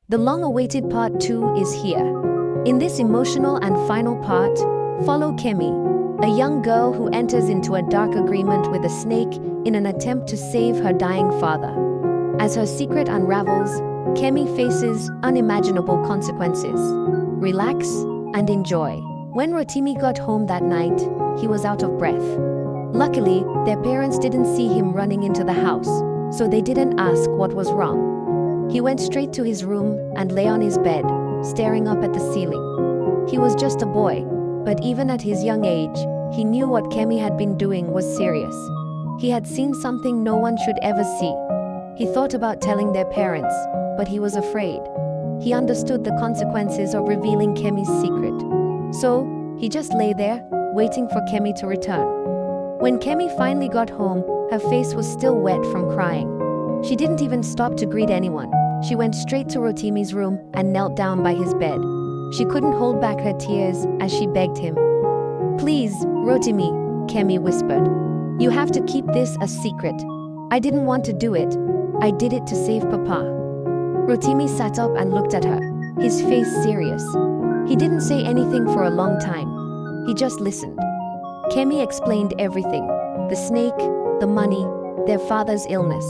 The long-awaited part 2 is here. In this emotional and final part, follow Kemi, a young girl who enters into a dark agreement with a snake in an attempt to save her dying father. As her secret unravels, Kemi faces unimaginable consequences. Relax and enjoy. When Rotimi got home that night, he was out of breath. Luckily, their parents didn't see him running into the house, so they didn't ask what was wrong. He went straight to his room and lay on his bed, staring up at the ceiling. He was just a boy, but even at his young age, he knew what Kemi had been doing was serious. He had seen something no one should ever see. He thought about telling their parents, but he was afraid. He understood the consequences of revealing Kemi's secret. So, he just lay there, waiting for Kemi to return. When Kemi finally got home, her face was still wet from crying. She didn't even stop to greet anyone. She went straight to Rotimi's room and knelt down by his bed. She couldn't hold back her tears as she begged him. "Please, Rotimi," Kemi whispered. "You have to keep this a secret. I didn't want to do it. I did it to save Papa." Rotimi sat up and looked at her, his face serious. He didn't say anything for a long time. He just listened. Kemi explained everything: the snake, the money, their father's illness.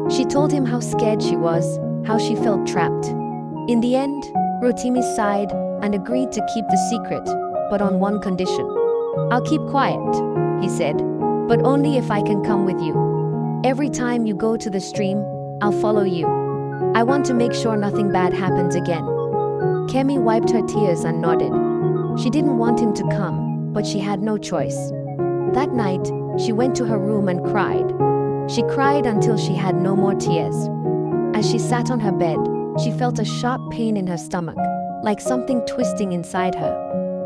She told him how scared she was, how she felt trapped. In the end, Rotimi sighed and agreed to keep the secret, but on one condition. "I'll keep quiet," he said, "but only if I can come with you. Every time you go to the stream, I'll follow you. I want to make sure nothing bad happens again." Kemi wiped her tears and nodded. She didn't want him to come, but she had no choice. That night, she went to her room and cried. She cried until she had no more tears. As she sat on her bed, she felt a sharp pain in her stomach, like something twisting inside her.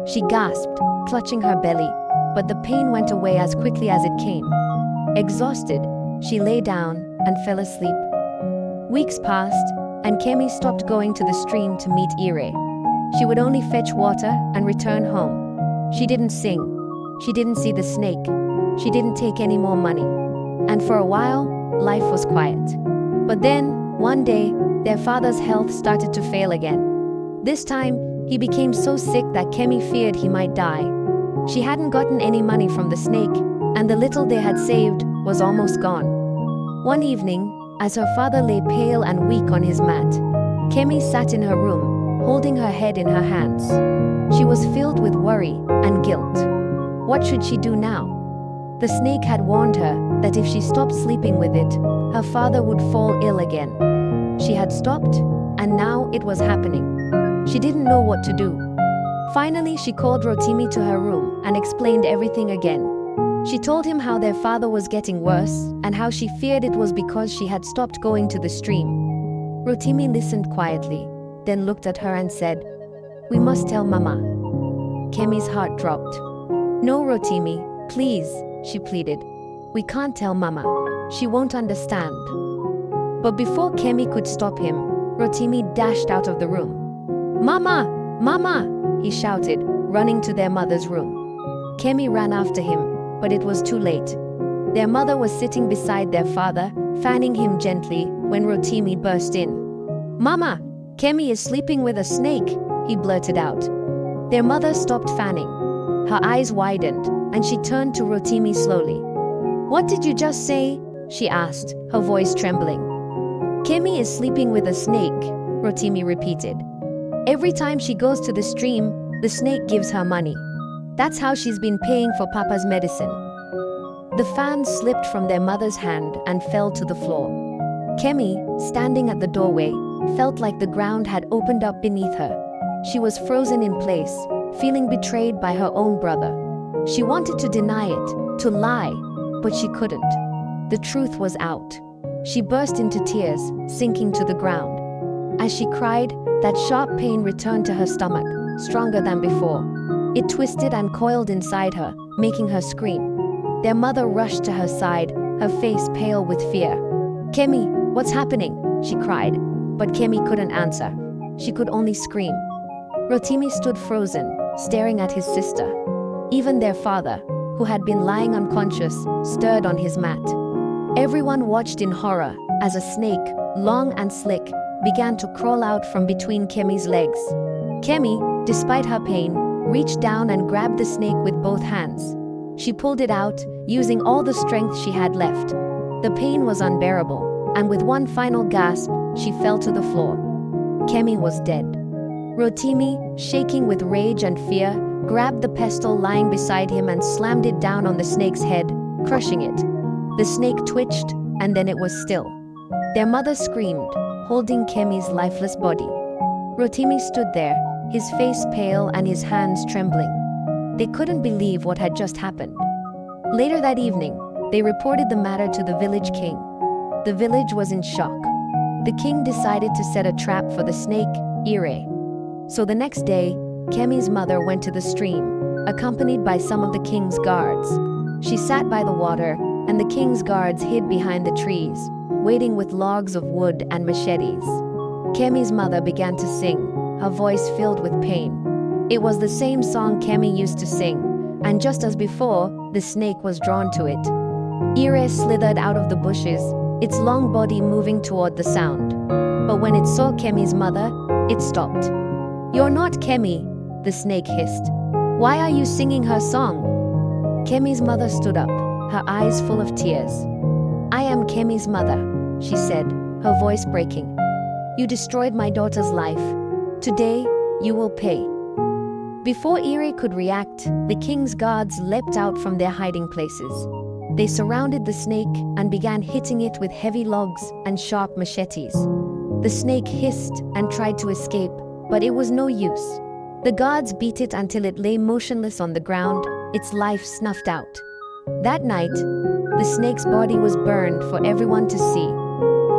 She gasped, clutching her belly, but the pain went away as quickly as it came. Exhausted, she lay down and fell asleep. Weeks passed, and Kemi stopped going to the stream to meet Ire. She would only fetch water and return home. She didn't sing. She didn't see the snake. She didn't take any more money. And for a while, life was quiet. But then, one day, their father's health started to fail again. This time, he became so sick that Kemi feared he might die. She hadn't gotten any money from the snake, and the little they had saved was almost gone. One evening, as her father lay pale and weak on his mat, Kemi sat in her room, holding her head in her hands. She was filled with worry and guilt. What should she do now? The snake had warned her that if she stopped sleeping with it, her father would fall ill again. She had stopped, and now it was happening. She didn't know what to do. Finally, she called Rotimi to her room and explained everything again. She told him how their father was getting worse and how she feared it was because she had stopped going to the stream. Rotimi listened quietly, then looked at her and said, "We must tell Mama." Kemi's heart dropped. "No, Rotimi, please," she pleaded. "We can't tell Mama. She won't understand." But before Kemi could stop him, Rotimi dashed out of the room. "Mama! Mama!" he shouted, running to their mother's room. Kemi ran after him, but it was too late. Their mother was sitting beside their father, fanning him gently, when Rotimi burst in. "Mama! Kemi is sleeping with a snake," he blurted out. Their mother stopped fanning. Her eyes widened, and she turned to Rotimi slowly. "What did you just say?" she asked, her voice trembling. "Kemi is sleeping with a snake," Rotimi repeated. "Every time she goes to the stream, the snake gives her money. That's how she's been paying for Papa's medicine." The fan slipped from their mother's hand and fell to the floor. Kemi, standing at the doorway, felt like the ground had opened up beneath her. She was frozen in place, feeling betrayed by her own brother. She wanted to deny it, to lie, but she couldn't. The truth was out. She burst into tears, sinking to the ground. As she cried, that sharp pain returned to her stomach, stronger than before. It twisted and coiled inside her, making her scream. Their mother rushed to her side, her face pale with fear. "Kemi, what's happening?" she cried, but Kemi couldn't answer. She could only scream. Rotimi stood frozen, staring at his sister. Even their father, who had been lying unconscious, stirred on his mat. Everyone watched in horror as a snake, long and slick, began to crawl out from between Kemi's legs. Kemi, despite her pain, reached down and grabbed the snake with both hands. She pulled it out, using all the strength she had left. The pain was unbearable, and with one final gasp, she fell to the floor. Kemi was dead. Rotimi, shaking with rage and fear, grabbed the pestle lying beside him and slammed it down on the snake's head, crushing it. The snake twitched, and then it was still. Their mother screamed, holding Kemi's lifeless body. Rotimi stood there, his face pale and his hands trembling. They couldn't believe what had just happened. Later that evening, they reported the matter to the village king. The village was in shock. The king decided to set a trap for the snake, Ire. So the next day, Kemi's mother went to the stream, accompanied by some of the king's guards. She sat by the water, and the king's guards hid behind the trees, waiting with logs of wood and machetes. Kemi's mother began to sing, her voice filled with pain. It was the same song Kemi used to sing, and just as before, the snake was drawn to it. Ire slithered out of the bushes, its long body moving toward the sound. But when it saw Kemi's mother, it stopped. "You're not Kemi," the snake hissed. "Why are you singing her song?" Kemi's mother stood up, her eyes full of tears. "I am Kemi's mother," she said, her voice breaking. "You destroyed my daughter's life. Today, you will pay." Before Ire could react, the king's guards leapt out from their hiding places. They surrounded the snake and began hitting it with heavy logs and sharp machetes. The snake hissed and tried to escape, but it was no use. The guards beat it until it lay motionless on the ground, its life snuffed out. That night, the snake's body was burned for everyone to see.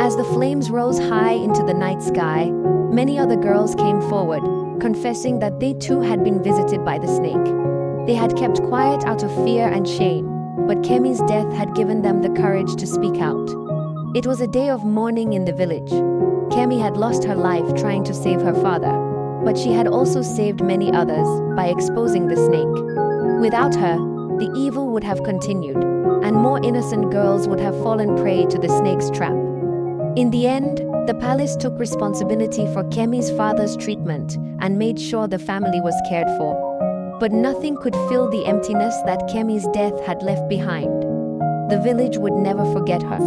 As the flames rose high into the night sky, many other girls came forward, confessing that they too had been visited by the snake. They had kept quiet out of fear and shame, but Kemi's death had given them the courage to speak out. It was a day of mourning in the village. Kemi had lost her life trying to save her father, but she had also saved many others by exposing the snake. Without her, the evil would have continued, and more innocent girls would have fallen prey to the snake's trap. In the end, the palace took responsibility for Kemi's father's treatment and made sure the family was cared for. But nothing could fill the emptiness that Kemi's death had left behind. The village would never forget her.